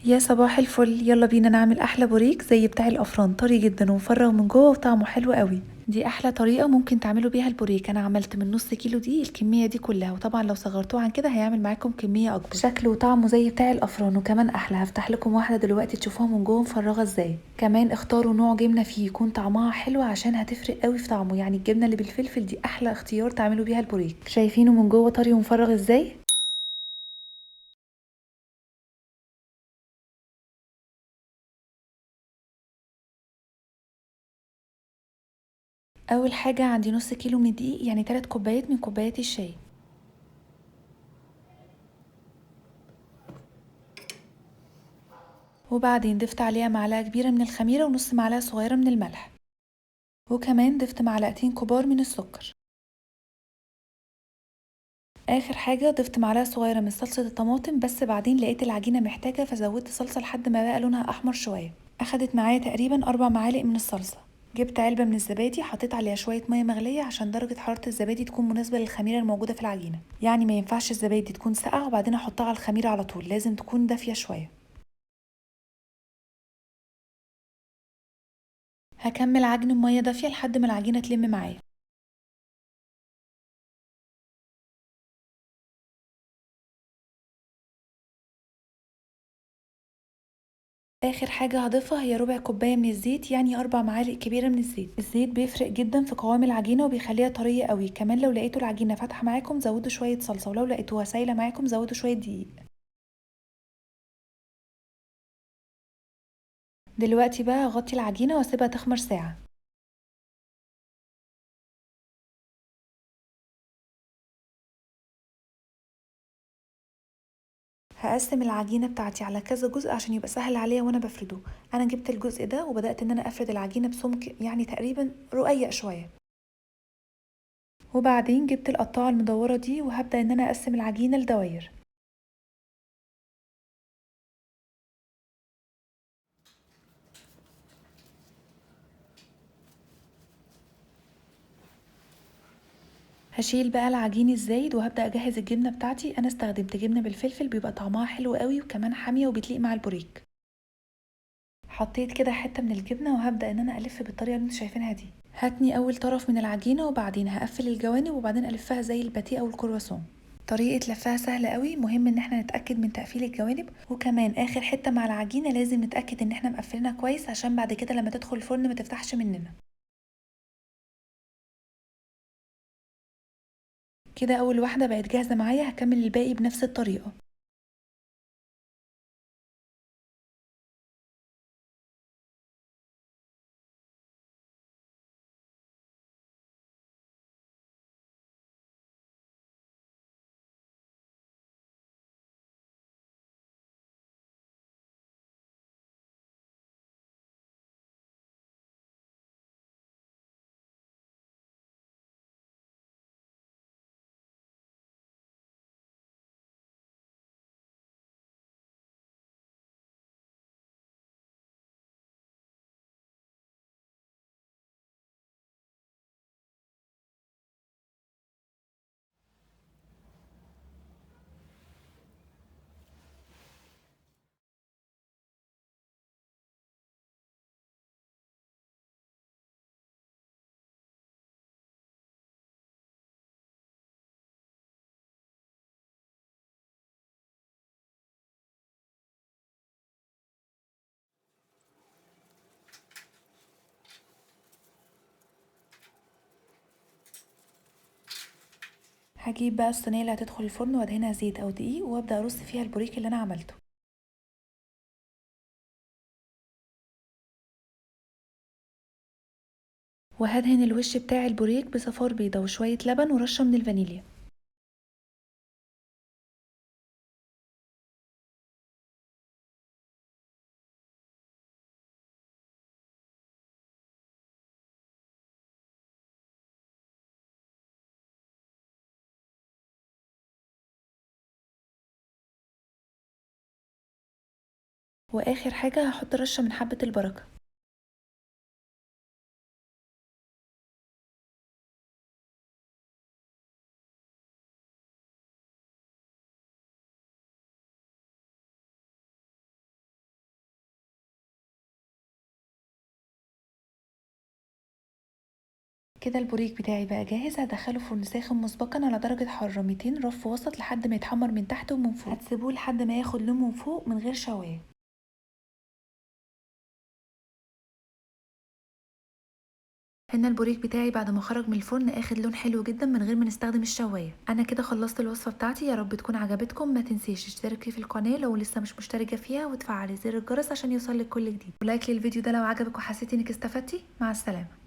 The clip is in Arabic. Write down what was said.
يا صباح الفل، يلا بينا نعمل احلى بوريك زي بتاع الافران، طري جدا ومفرغ من جوه وطعمه حلو قوي. دي احلى طريقه ممكن تعملوا بيها البوريك. انا عملت من نص كيلو دي الكميه دي كلها، وطبعا لو صغرتوه عن كده هيعمل معاكم كميه اكبر. شكله وطعمه زي بتاع الافران وكمان احلى. هفتح لكم واحده دلوقتي تشوفوها من جوه مفرغه ازاي. كمان اختاروا نوع جبنه فيه يكون طعمها حلو عشان هتفرق قوي في طعمه. يعني الجبنه اللي بالفلفل دي احلى اختيار تعملوا بيها البوريك. شايفينه من جوه طري ومفرغ ازاي. اول حاجه عندي نص كيلو من الدقيق، يعني 3 كوبايات من كوبايات الشاي. وبعدين ضفت عليها معلقة كبيرة من الخميرة ونص معلقة صغيرة من الملح. وكمان ضفت معلقتين كبار من السكر. آخر حاجة ضفت معلقة صغيرة من صلصة الطماطم، بس بعدين لقيت العجينة محتاجة فزودت صلصة لحد ما بقى لونها أحمر شوية. أخدت معايا تقريبا 4 معالق من الصلصة. جبت علبة من الزبادي، حطيت عليها شوية مية مغلية عشان درجة حرارة الزبادي تكون مناسبة للخميرة الموجودة في العجينة. يعني ما ينفعش الزبادي تكون ساقعة وبعدين أحطها على الخميرة على طول، لازم تكون دافية شوية. هكمل عجن بمية دافية لحد ما العجينة تلم معايا. اخر حاجة هضيفها هي ربع كوباية من الزيت، يعني 4 معالق كبيرة من الزيت. الزيت بيفرق جدا في قوام العجينة وبيخليها طرية قوي. كمان لو لقيتوا العجينة فاتحة معاكم زودوا شوية صلصة، ولو لقيتوها سايلة معاكم زودوا شوية دقيق. دلوقتي بقى هغطي العجينة واسيبها تخمر ساعة. هقسم العجينة بتاعتي على كذا جزء عشان يبقى سهل عليا وانا بفرده. انا جبت الجزء ده وبدأت ان انا افرد العجينة بسمك يعني تقريبا رقيق شوية. وبعدين جبت القطاعة المدورة دي وهبدأ ان انا اقسم العجينة لدواير. هشيل بقى العجين الزايد وهبدأ اجهز الجبنة بتاعتي. انا استخدمت جبنة بالفلفل، بيبقى طعمها حلو قوي وكمان حامية وبتليق مع البوريك. حطيت كده حتة من الجبنة وهبدأ ان انا الف بالطريقة اللي انتوا شايفينها دي. هاتني اول طرف من العجينة وبعدين هقفل الجوانب وبعدين الفها زي الباتيه او الكرواسون. طريقة لفها سهلة قوي، مهم ان احنا نتأكد من تقفيل الجوانب. وكمان اخر حتة مع العجينة لازم نتأكد ان احنا مقفلينها كويس عشان بعد كده لما تدخل الفرن ما تفتحش مننا. كده اول واحدة بقت جاهزة معايا، هكمل الباقي بنفس الطريقة. هجيب بقى الصينية اللي هتدخل الفرن وادهنها زيت او دقيق وابدأ ارص فيها البوريك اللي انا عملته. وهدهن الوش بتاع البوريك بصفار بيضة وشوية لبن ورشة من الفانيليا. واخر حاجة هحط رشة من حبة البركة. كده البوريك بتاعي بقى جاهز. هدخله فرن ساخن مسبقا على درجة حرارة 200 رف وسط لحد ما يتحمر من تحت ومن فوق. هتسيبوه لحد ما ياخد لون من فوق من غير شوايه. هنا البوريك بتاعي بعد ما خرج من الفرن اخد لون حلو جدا من غير ما نستخدم الشوايه. انا كده خلصت الوصفه بتاعتي، يا رب تكون عجبتكم. ما تنسيش تشتركي في القناه لو لسه مش مشتركه فيها، وتفعلي زر الجرس عشان يوصلك كل جديد، ولايك للفيديو ده لو عجبك وحسيتي انك استفدتي. مع السلامه.